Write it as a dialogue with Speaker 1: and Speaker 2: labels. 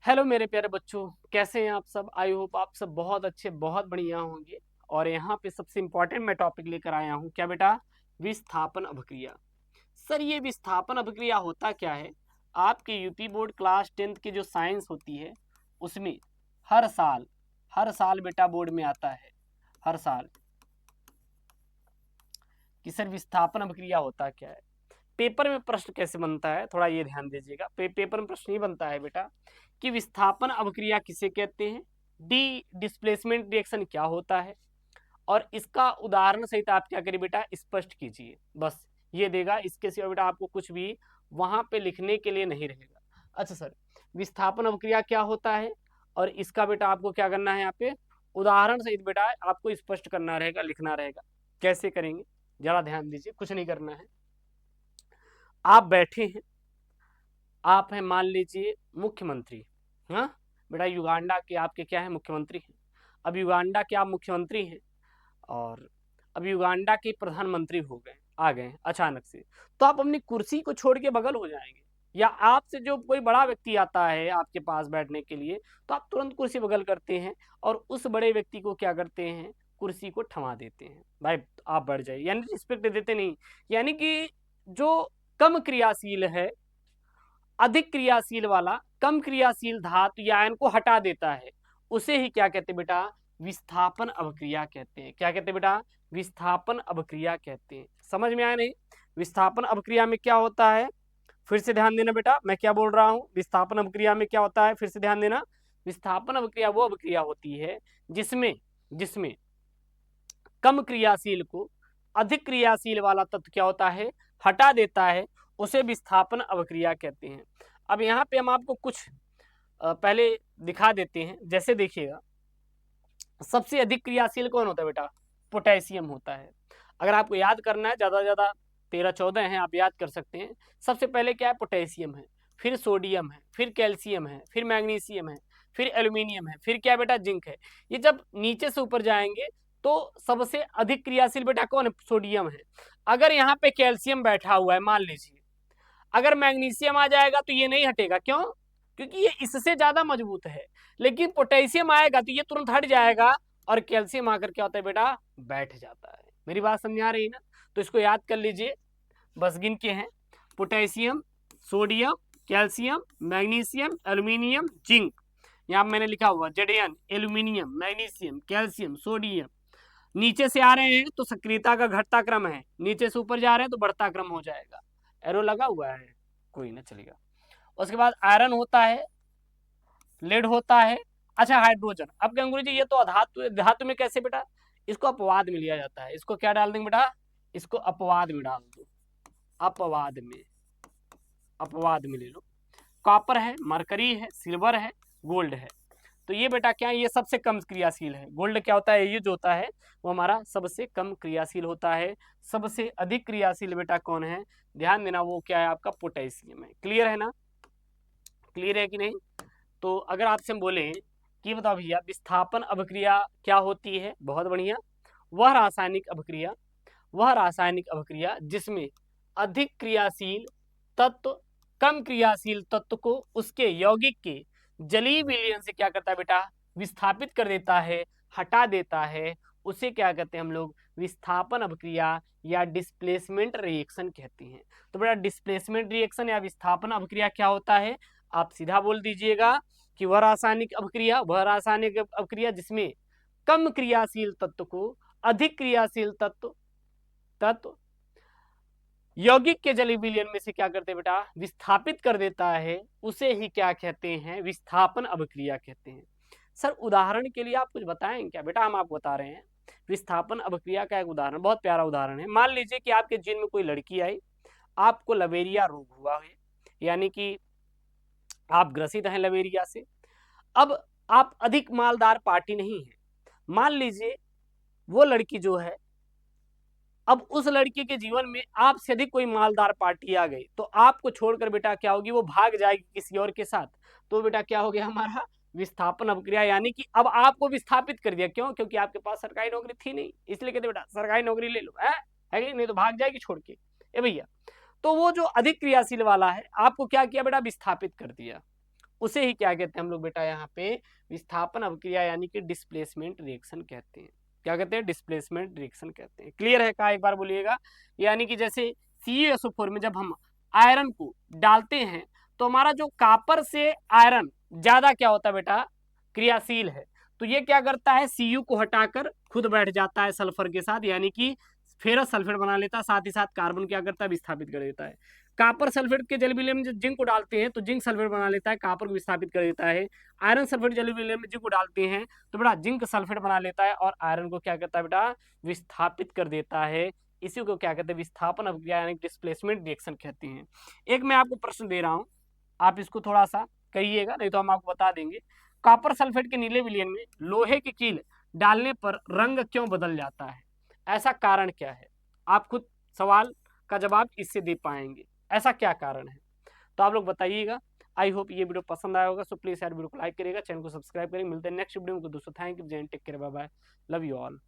Speaker 1: Hello मेरे प्यारे बच्चों, कैसे हैं आप सब। आई होप आप सब बहुत अच्छे बहुत बढ़िया होंगे। और यहाँ पे सबसे इम्पोर्टेंट मैं टॉपिक लेकर आया हूँ। क्या बेटा? विस्थापन अभिक्रिया। सर ये विस्थापन अभिक्रिया होता क्या है? आपके यूपी बोर्ड क्लास 10th की जो साइंस होती है उसमें हर साल बेटा बोर्ड में आता है, हर साल, कि सर विस्थापन अभिक्रिया होता क्या है। पेपर में प्रश्न कैसे बनता है, थोड़ा ये ध्यान दीजिएगा। पेपर में प्रश्न ये बनता है बेटा कि विस्थापन अभिक्रिया किसे कहते हैं, डी डिस्प्लेसमेंट रिएक्शन क्या होता है, और इसका उदाहरण सहित आप क्या करिए बेटा, स्पष्ट कीजिए। बस ये देगा, इसके सिवा बेटा आपको कुछ भी वहां पे लिखने के लिए नहीं रहेगा। अच्छा सर, विस्थापन अभिक्रिया क्या होता है और इसका बेटा आपको क्या करना है, यहाँ पे उदाहरण सहित बेटा आपको स्पष्ट करना रहेगा, लिखना रहेगा। कैसे करेंगे जरा ध्यान दीजिए, कुछ नहीं करना है। आप बैठे हैं, आप हैं मान लीजिए मुख्यमंत्री। हाँ बेटा, युगांडा के आपके क्या है, मुख्यमंत्री हैं। अब युगांडा के आप मुख्यमंत्री हैं और अब युगांडा के प्रधानमंत्री हो गए, आ गए अचानक से, तो आप अपनी कुर्सी को छोड़ के बगल हो जाएंगे, या आपसे जो कोई बड़ा व्यक्ति आता है आपके पास बैठने के लिए तो आप तुरंत कुर्सी बगल करते हैं और उस बड़े व्यक्ति को क्या करते हैं, कुर्सी को थमा देते हैं। भाई आप बढ़ जाइए, यानी रिस्पेक्ट देते नहीं। यानी कि जो कम क्रियाशील है, अधिक क्रियाशील वाला कम क्रियाशील धातु या आयन को हटा देता है, उसे ही क्या कहते हैं बेटा, विस्थापन अभिक्रिया कहते हैं। क्या कहते हैं बेटा? विस्थापन अभिक्रिया कहते हैं। समझ में आया नहीं? विस्थापन अभिक्रिया में क्या होता है, फिर से ध्यान देना बेटा, मैं क्या बोल रहा हूं। विस्थापन अभिक्रिया में क्या होता है, फिर से ध्यान देना। विस्थापन अभिक्रिया वो अभिक्रिया होती है जिसमें जिसमें कम क्रियाशील को अधिक क्रियाशील वाला तत्व क्या होता है, हटा देता है, उसे विस्थापन अभिक्रिया कहते हैं। अब यहाँ पे हम आपको कुछ पहले दिखा देते हैं। जैसे देखिएगा, सबसे अधिक क्रियाशील कौन होता है बेटा? पोटेशियम होता है। अगर आपको याद करना है, ज्यादा से ज्यादा 13-14 हैं, आप याद कर सकते हैं। सबसे पहले क्या है, पोटेशियम है, फिर सोडियम है, फिर कैल्शियम है, फिर मैग्नीशियम है, फिर एल्यूमिनियम है, फिर क्या बेटा, जिंक है। ये जब नीचे से ऊपर जाएंगे तो सबसे अधिक क्रियाशील बेटा कौन है? सोडियम है। अगर यहाँ पे कैल्शियम बैठा हुआ है मान लीजिए, अगर मैग्नीशियम आ जाएगा तो ये नहीं हटेगा। क्यों? क्योंकि ये इससे ज्यादा मजबूत है। लेकिन पोटेशियम आएगा तो ये तुरंत हट जाएगा और कैल्शियम आकर क्या होता है बेटा, बैठ जाता है। मेरी बात समझ आ रही ना? तो इसको याद कर लीजिए, बस गिन के हैं। Potassium, sodium, calcium, magnesium, aluminium, zinc. यहाँ मैंने लिखा हुआ Zn, aluminium, magnesium, calcium, sodium. नीचे से आ रहे हैं तो सक्रियता का घटता क्रम है, नीचे से ऊपर जा रहे हैं तो बढ़ता क्रम हो जाएगा। एरो लगा हुआ है, कोई ना चलेगा। उसके बाद आयरन होता है, लेड होता है। अच्छा, हाइड्रोजन। अब क्या गुरु जी, ये तो धातु, धातु में कैसे बेटा? इसको अपवाद में लिया जाता है। इसको क्या डाल देंगे बेटा, इसको अपवाद में डाल दो, अपवाद में, अपवाद में ले लो। कॉपर है, मरकरी है, सिल्वर है, गोल्ड है। तो ये बेटा क्या है, ये सबसे कम क्रियाशील है। गोल्ड क्या होता है, ये जो होता है वो हमारा सबसे कम क्रियाशील होता है। सबसे अधिक क्रियाशील बेटा कौन है, ध्यान देना, वो क्या है आपका, पोटेशियम है। क्लियर है ना? क्लियर है कि नहीं? तो अगर आपसे हम बोले कि बताओ भैया विस्थापन अभिक्रिया क्या होती है, बहुत बढ़िया। वह रासायनिक अभिक्रिया जिसमें अधिक क्रियाशील तत्व कम क्रियाशील तत्व को उसके यौगिक के जलीय विलयन से क्या करता है बेटा, विस्थापित कर देता है, हटा देता है, उसे क्या कहते हैं हम लोग, विस्थापन अभिक्रिया या डिस्प्लेसमेंट रिएक्शन कहते हैं। तो बेटा डिस्प्लेसमेंट रिएक्शन या विस्थापन अभिक्रिया क्या होता है, आप सीधा बोल दीजिएगा कि वह रासायनिक अभिक्रिया जिसमें कम क्रियाशील तत्व को अधिक क्रियाशील तत्व यौगिक के जलीय विलयन में से क्या करते हैं बेटा, विस्थापित कर देता है, उसे ही क्या कहते हैं, विस्थापन अभिक्रिया कहते हैं। सर उदाहरण के लिए आप कुछ बताएं क्या बेटा? हम आपको बता रहे हैं विस्थापन अभिक्रिया का एक उदाहरण, बहुत प्यारा उदाहरण है। मान लीजिए कि आपके जिन में कोई लड़की आई, आपको लवेरिया रोग हुआ है, यानी कि आप ग्रसित हैं लवेरिया से। अब आप अधिक मालदार पार्टी नहीं है, मान लीजिए वो लड़की जो है, अब उस लड़की के जीवन में आपसे अधिक कोई मालदार पार्टी आ गई तो आपको छोड़कर बेटा क्या होगी, वो भाग जाएगी किसी और के साथ। तो बेटा क्या हो गया हमारा, विस्थापन अभिक्रिया, यानी कि अब आपको विस्थापित कर दिया। क्यों? क्योंकि आपके पास सरकारी नौकरी थी नहीं, इसलिए कहते बेटा सरकारी नौकरी ले लो, है कि नहीं? तो भाग जाएगी छोड़ के, ए भैया। तो वो जो अधिक क्रियाशील वाला है आपको क्या किया बेटा, विस्थापित कर दिया। उसे ही क्या कहते हैं हम लोग बेटा यहाँ पे विस्थापन अभिक्रिया यानी कि डिस्प्लेसमेंट रिएक्शन कहते हैं। क्या कहते हैं? डिस्प्लेसमेंट रिएक्शन कहते हैं। क्लियर है का? एक बार बोलिएगा। यानी कि जैसे CuSO4 में जब हम आयरन को डालते हैं तो हमारा जो कॉपर से आयरन ज्यादा क्या होता है बेटा? क्रियाशील है। तो ये क्या करता है? Cu को हटाकर खुद बैठ जाता है सल्फर के साथ, यानी कि फेरस सल्फेट बना लेता है, साथ ही साथ कार्बन क्या करता है? विस्थापित कर देता है। कॉपर सल्फेट के जल विलय में जब जिंक को डालते हैं तो जिंक सल्फेट बना लेता है, कॉपर को विस्थापित कर देता है। आयरन सल्फेट जल विलय में जिंक को डालते हैं तो बेटा जिंक सल्फेट बना लेता है और आयरन को क्या करता है बेटा? विस्थापित कर देता है। इसी को क्या कहते हैं? विस्थापन अभिक्रिया यानी डिस्प्लेसमेंट रिएक्शन कहते हैं। एक मैं आपको प्रश्न दे रहा हूं, आप इसको थोड़ा सा कहिएगा, नहीं तो हम आपको बता देंगे। कॉपर सल्फेट के नीले विलयन में लोहे की कील डालने पर रंग क्यों बदल जाता है? ऐसा कारण क्या है? आप खुद सवाल का जवाब इससे दे पाएंगे, ऐसा क्या कारण है? तो आप लोग बताइएगा। आई होप ये वीडियो पसंद आया होगा, सो प्लीज यार वीडियो को लाइक करिएगा, चैनल को सब्सक्राइब करिए। मिलते हैं नेक्स्ट वीडियो में। दोस्तों thank you, take care, bye bye, love you all.